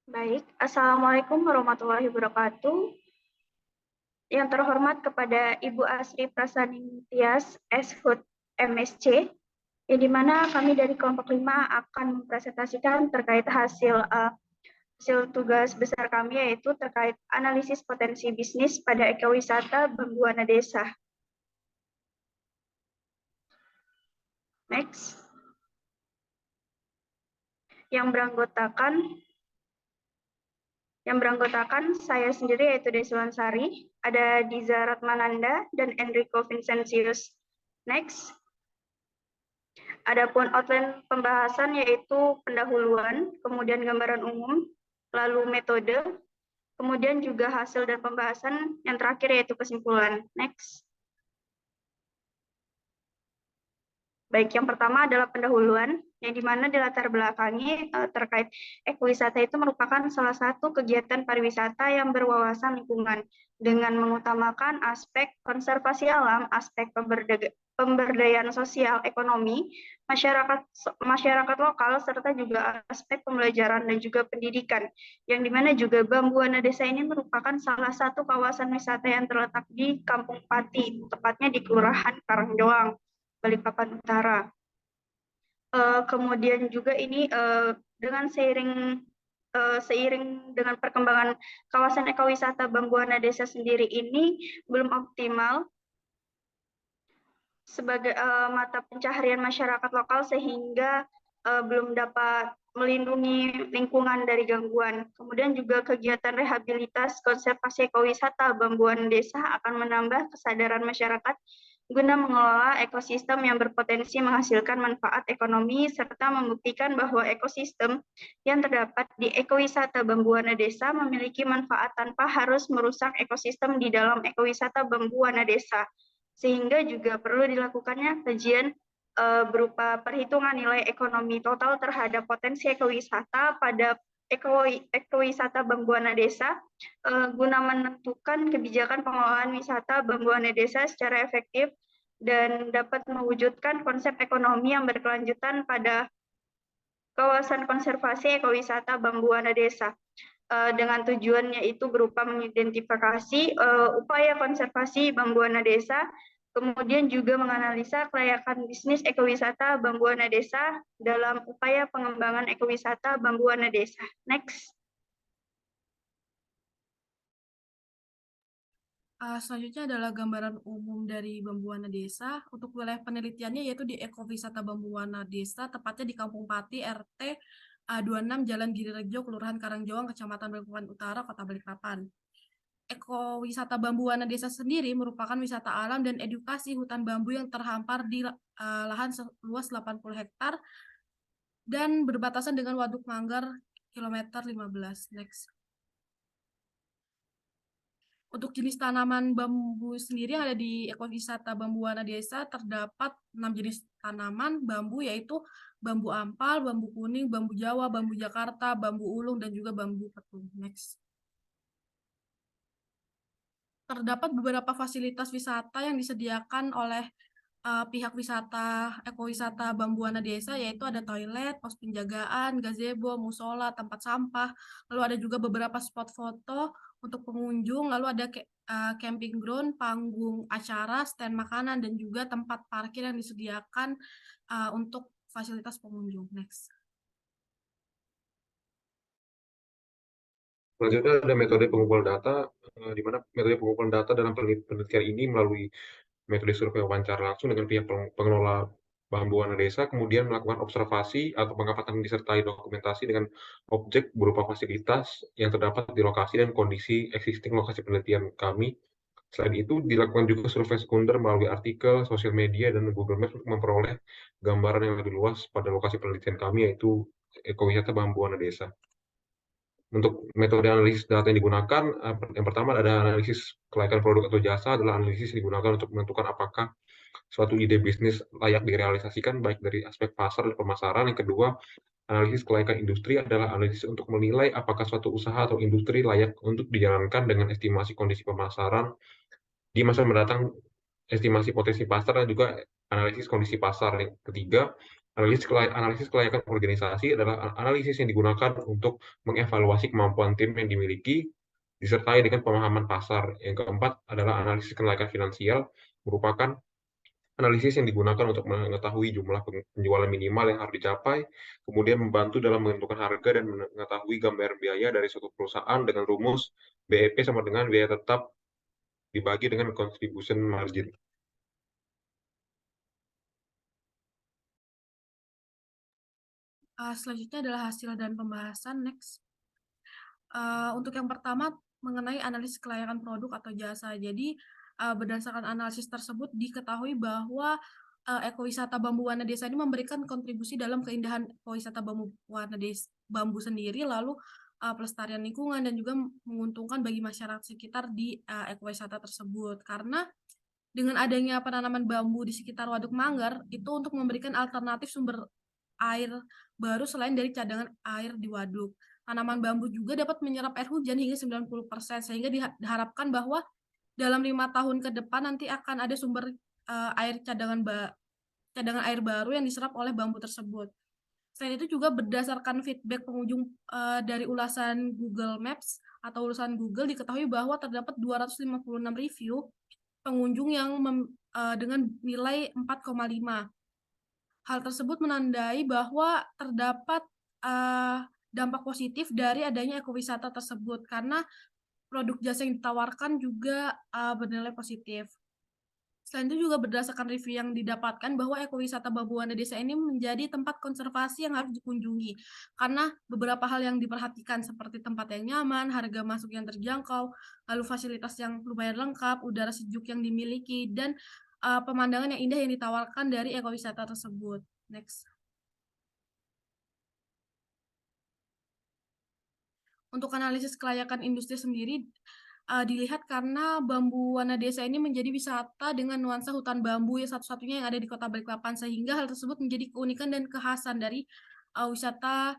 Baik, Assalamualaikum warahmatullahi wabarakatuh. Yang terhormat kepada Ibu Asri Prasaningtyas, Shut MSc, yang dimana kami dari kelompok 5 akan mempresentasikan terkait hasil tugas besar kami, yaitu terkait analisis potensi bisnis pada ekowisata Bambuana Desa. Next. Yang beranggotakan saya sendiri, yaitu Desi Wansari, ada Diza Ratmananda dan Enrico Vincentius. Next. Adapun outline pembahasan yaitu pendahuluan, kemudian gambaran umum, lalu metode, kemudian juga hasil dan pembahasan, yang terakhir yaitu kesimpulan. Next. Baik, yang pertama adalah pendahuluan, yang dimana dilatar belakangi terkait ekowisata itu merupakan salah satu kegiatan pariwisata yang berwawasan lingkungan dengan mengutamakan aspek konservasi alam, aspek pemberdayaan sosial ekonomi, masyarakat lokal, serta juga aspek pembelajaran dan juga pendidikan, yang dimana juga Bambuana Desa ini merupakan salah satu kawasan wisata yang terletak di Kampung Pati, tepatnya di Kelurahan Karangjoang, Balikpapan Utara. Kemudian juga ini dengan seiring dengan perkembangan kawasan ekowisata Bambuana Desa sendiri ini belum optimal sebagai mata pencaharian masyarakat lokal, sehingga belum dapat melindungi lingkungan dari gangguan. Kemudian juga kegiatan rehabilitas konservasi ekowisata Bambuana Desa akan menambah kesadaran masyarakat guna mengelola ekosistem yang berpotensi menghasilkan manfaat ekonomi, serta membuktikan bahwa ekosistem yang terdapat di ekowisata Bambuana Desa memiliki manfaat tanpa harus merusak ekosistem di dalam ekowisata Bambuana Desa. Sehingga juga perlu dilakukannya kajian berupa perhitungan nilai ekonomi total terhadap potensi ekowisata pada ekowisata Bambuana Desa, guna menentukan kebijakan pengelolaan wisata Bambuana Desa secara efektif dan dapat mewujudkan konsep ekonomi yang berkelanjutan pada kawasan konservasi ekowisata Bambuana Desa, dengan tujuan yaitu berupa mengidentifikasi upaya konservasi Bambuana Desa, kemudian juga menganalisa kelayakan bisnis ekowisata Bambuana Desa dalam upaya pengembangan ekowisata Bambuana Desa. Next. Selanjutnya adalah gambaran umum dari Bambuana Desa. Untuk wilayah penelitiannya yaitu di Ekowisata Bambuana Desa, tepatnya di Kampung Pati, RT 26, Jalan Girirejo, Kelurahan Karangjawang, Kecamatan Balikpapan Utara, Kota Balikpapan. Ekowisata Bambuana Desa sendiri merupakan wisata alam dan edukasi hutan bambu yang terhampar di lahan seluas 80 hektar dan berbatasan dengan Waduk Manggar kilometer 15. Next. Untuk jenis tanaman bambu sendiri yang ada di ekowisata Bambuana Desa terdapat 6 jenis tanaman bambu, yaitu bambu ampal, bambu kuning, bambu Jawa, bambu Jakarta, bambu ulung, dan juga bambu petung. Next. Terdapat beberapa fasilitas wisata yang disediakan oleh pihak ekowisata Bambuana Desa, yaitu ada toilet, pos penjagaan, gazebo, musola, tempat sampah, lalu ada juga beberapa spot foto untuk pengunjung, lalu ada camping ground, panggung acara, stand makanan, dan juga tempat parkir yang disediakan untuk fasilitas pengunjung. Next. Selanjutnya ada metode pengumpulan data, di mana metode pengumpulan data dalam penelitian ini melalui metode survei wawancara langsung dengan pihak pengelola Bambuana Desa, kemudian melakukan observasi atau pengamatan disertai dokumentasi dengan objek berupa fasilitas yang terdapat di lokasi dan kondisi existing lokasi penelitian kami. Selain itu, dilakukan juga survei sekunder melalui artikel, sosial media, dan Google Maps untuk memperoleh gambaran yang lebih luas pada lokasi penelitian kami, yaitu ekowisata Bambuana Desa. Untuk metode analisis data yang digunakan, yang pertama ada analisis kelayakan produk atau jasa, adalah analisis yang digunakan untuk menentukan apakah suatu ide bisnis layak direalisasikan baik dari aspek pasar dan pemasaran. Yang kedua, analisis kelayakan industri adalah analisis untuk menilai apakah suatu usaha atau industri layak untuk dijalankan dengan estimasi kondisi pemasaran di masa mendatang, estimasi potensi pasar, dan juga analisis kondisi pasar. Yang ketiga, Analisis kelayakan organisasi adalah analisis yang digunakan untuk mengevaluasi kemampuan tim yang dimiliki, disertai dengan pemahaman pasar. Yang keempat adalah analisis kelayakan finansial, merupakan analisis yang digunakan untuk mengetahui jumlah penjualan minimal yang harus dicapai, kemudian membantu dalam menentukan harga dan mengetahui gambaran biaya dari suatu perusahaan dengan rumus BEP sama dengan biaya tetap dibagi dengan contribution margin. Selanjutnya adalah hasil dan pembahasan. Next. Untuk yang pertama mengenai analisis kelayakan produk atau jasa. Jadi berdasarkan analisis tersebut diketahui bahwa ekowisata Bambu Wana Desa ini memberikan kontribusi dalam keindahan ekowisata Bambu Wana Desa bambu sendiri, lalu pelestarian lingkungan dan juga menguntungkan bagi masyarakat sekitar di ekowisata tersebut. Karena dengan adanya penanaman bambu di sekitar Waduk Manggar itu untuk memberikan alternatif sumber air baru selain dari cadangan air di waduk. Tanaman bambu juga dapat menyerap air hujan hingga 90%, sehingga diharapkan bahwa dalam 5 tahun ke depan nanti akan ada sumber air cadangan air baru yang diserap oleh bambu tersebut. Selain itu juga berdasarkan feedback pengunjung dari ulasan Google Maps atau ulasan Google diketahui bahwa terdapat 256 review pengunjung yang dengan nilai 4,5. Hal tersebut menandai bahwa terdapat dampak positif dari adanya ekowisata tersebut karena produk jasa yang ditawarkan juga bernilai positif. Selain itu juga berdasarkan review yang didapatkan bahwa ekowisata Bambu Wana Desa ini menjadi tempat konservasi yang harus dikunjungi karena beberapa hal yang diperhatikan seperti tempat yang nyaman, harga masuk yang terjangkau, lalu fasilitas yang lumayan lengkap, udara sejuk yang dimiliki, dan pemandangan yang indah yang ditawarkan dari ekowisata tersebut. Next. Untuk analisis kelayakan industri sendiri dilihat karena Bambu Wana Desa ini menjadi wisata dengan nuansa hutan bambu yang satu-satunya yang ada di Kota Balikpapan, sehingga hal tersebut menjadi keunikan dan kekhasan dari wisata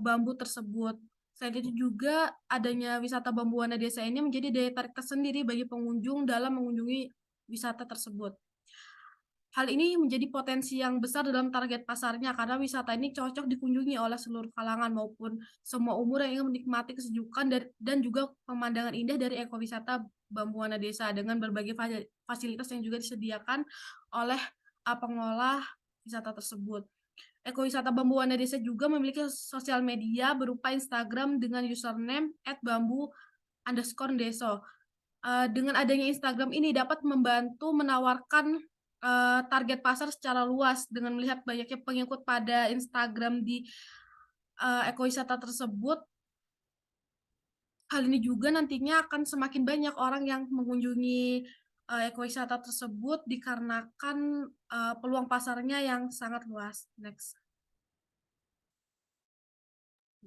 bambu tersebut. Selain itu juga adanya wisata Bambu Wana Desa ini menjadi daya tarik tersendiri bagi pengunjung dalam mengunjungi wisata tersebut. Hal ini menjadi potensi yang besar dalam target pasarnya karena wisata ini cocok dikunjungi oleh seluruh kalangan maupun semua umur yang ingin menikmati kesejukan dan juga pemandangan indah dari ekowisata Bambu Wana Desa dengan berbagai fasilitas yang juga disediakan oleh pengelola wisata tersebut. Ekowisata Bambu Wana Desa juga memiliki sosial media berupa Instagram dengan username @bambu_deso. Dengan adanya Instagram ini dapat membantu menawarkan target pasar secara luas dengan melihat banyaknya pengikut pada Instagram di ekowisata tersebut. Hal ini juga nantinya akan semakin banyak orang yang mengunjungi ekowisata tersebut dikarenakan peluang pasarnya yang sangat luas. Next.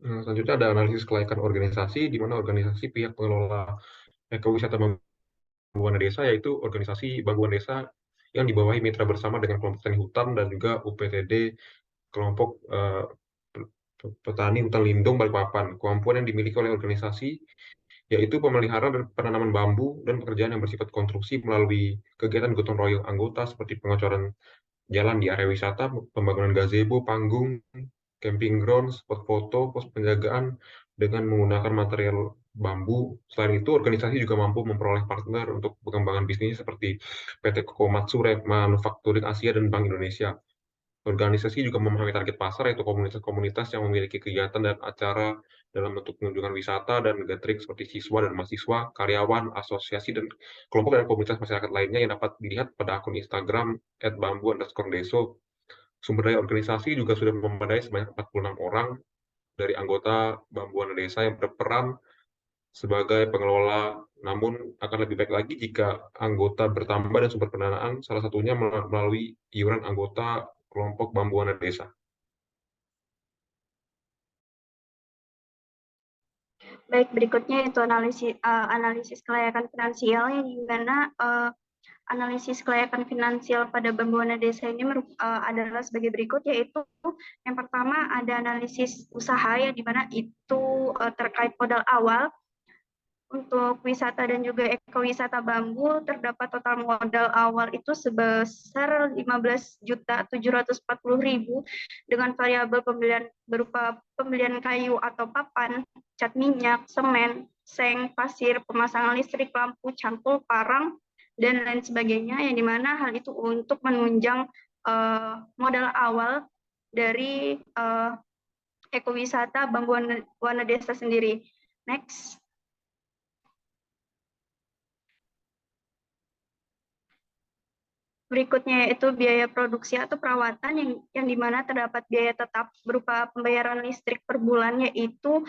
Selanjutnya ada analisis kelayakan organisasi, di mana organisasi pihak pengelola ekowisata Bambu Wana Desa yaitu organisasi Bambu Wana Desa yang dibawahi mitra bersama dengan kelompok tani hutan dan juga UPTD kelompok petani hutan lindung Balikpapan. Kemampuan yang dimiliki oleh organisasi yaitu pemeliharaan dan penanaman bambu dan pekerjaan yang bersifat konstruksi melalui kegiatan gotong royong anggota seperti pengecoran jalan di area wisata, pembangunan gazebo, panggung, camping ground, spot foto, pos penjagaan dengan menggunakan material bambu. Selain itu, organisasi juga mampu memperoleh partner untuk pengembangan bisnis seperti PT Komatsu Manufacturing Asia dan Bank Indonesia. Organisasi juga memahami target pasar, yaitu komunitas-komunitas yang memiliki kegiatan dan acara dalam bentuk kunjungan wisata dan gathering seperti siswa dan mahasiswa, karyawan, asosiasi, dan kelompok dan komunitas masyarakat lainnya yang dapat dilihat pada akun Instagram @bambu_deso. Sumber daya organisasi juga sudah memadai sebanyak 46 orang dari anggota Bambu Wana Desa yang berperan sebagai pengelola, namun akan lebih baik lagi jika anggota bertambah dan sumber pendanaan, salah satunya melalui iuran anggota kelompok Bambu Wana Desa. Baik, berikutnya itu analisis kelayakan finansial yang di mana analisis kelayakan finansial pada Bambu Wana Desa ini adalah sebagai berikut, yaitu yang pertama ada analisis usaha yang di mana itu terkait modal awal. Untuk wisata dan juga ekowisata bambu terdapat total modal awal itu sebesar 15.740.000 dengan variabel pembelian berupa pembelian kayu atau papan, cat minyak, semen, seng, pasir, pemasangan listrik, lampu, cangkul, parang, dan lain sebagainya, yang dimana hal itu untuk menunjang modal awal dari ekowisata Bambu Wana Desa sendiri. Next. Berikutnya yaitu biaya produksi atau perawatan yang dimana terdapat biaya tetap berupa pembayaran listrik per bulan yaitu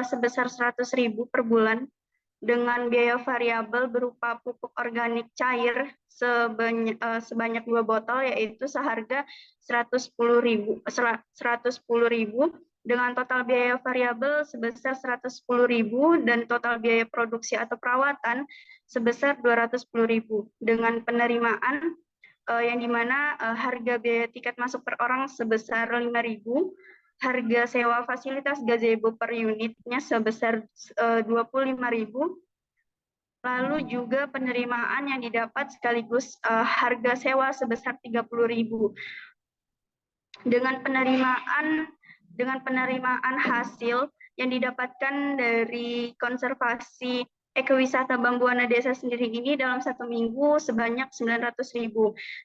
sebesar 100.000 per bulan, dengan biaya variabel berupa pupuk organik cair sebanyak 2 botol yaitu seharga 110.000 dengan total biaya variabel sebesar 110.000 dan total biaya produksi atau perawatan sebesar 210.000 dengan penerimaan yang dimana harga biaya tiket masuk per orang sebesar 5.000, harga sewa fasilitas gazebo per unitnya sebesar 25.000, lalu juga penerimaan yang didapat sekaligus harga sewa sebesar 30.000. Dengan penerimaan hasil yang didapatkan dari konservasi ekowisata Bambu Wana Desa sendiri ini dalam 1 minggu sebanyak 900.000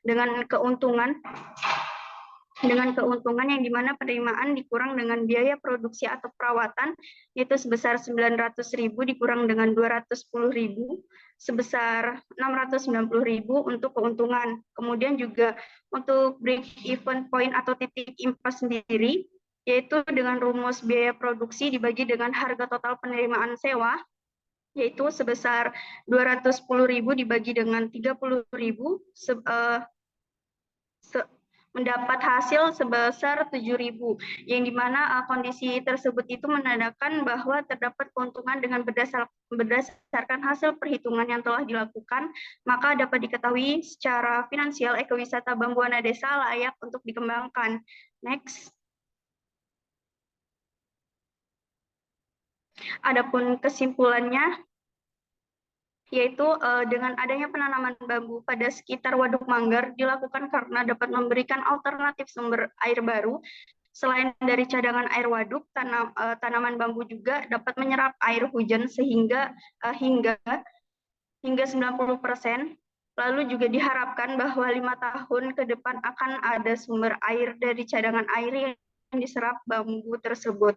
dengan keuntungan yang dimana penerimaan dikurang dengan biaya produksi atau perawatan yaitu sebesar 900.000 dikurang dengan 210.000 sebesar 690.000 untuk keuntungan. Kemudian juga untuk break even point atau titik impas sendiri yaitu dengan rumus biaya produksi dibagi dengan harga total penerimaan sewa yaitu sebesar 210.000 dibagi dengan 30.000 mendapat hasil sebesar 7.000, yang dimana kondisi tersebut itu menandakan bahwa terdapat keuntungan dengan berdasarkan hasil perhitungan yang telah dilakukan, maka dapat diketahui secara finansial ekowisata Bambu Wana Desa layak untuk dikembangkan. Next. Adapun kesimpulannya, yaitu dengan adanya penanaman bambu pada sekitar Waduk Manggar dilakukan karena dapat memberikan alternatif sumber air baru. Selain dari cadangan air waduk, tanaman bambu juga dapat menyerap air hujan sehingga hingga 90%. Lalu juga diharapkan bahwa 5 tahun ke depan akan ada sumber air dari cadangan air yang diserap bambu tersebut.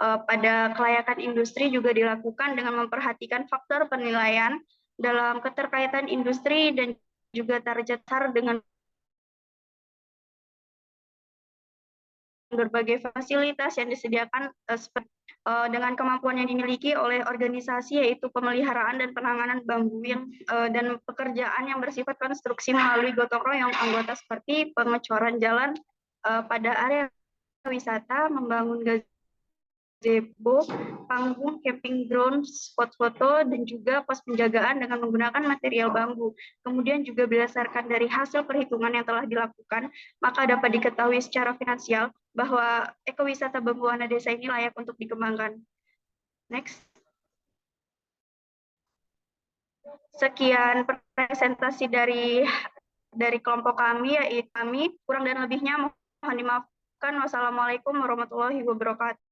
Pada kelayakan industri juga dilakukan dengan memperhatikan faktor penilaian dalam keterkaitan industri dan juga target pasar dengan berbagai fasilitas yang disediakan dengan kemampuan yang dimiliki oleh organisasi yaitu pemeliharaan dan penanganan bambu dan pekerjaan yang bersifat konstruksi melalui gotong royong anggota seperti pengecoran jalan pada area wisata, membangun gazebo, panggung, camping ground, spot foto, dan juga pos penjagaan dengan menggunakan material bambu. Kemudian juga berdasarkan dari hasil perhitungan yang telah dilakukan, maka dapat diketahui secara finansial bahwa ekowisata Bambu Wana Desa ini layak untuk dikembangkan. Next. Sekian presentasi dari kelompok kami, yaitu kami. Kurang dan lebihnya mohon dimaafkan. Wassalamualaikum warahmatullahi wabarakatuh.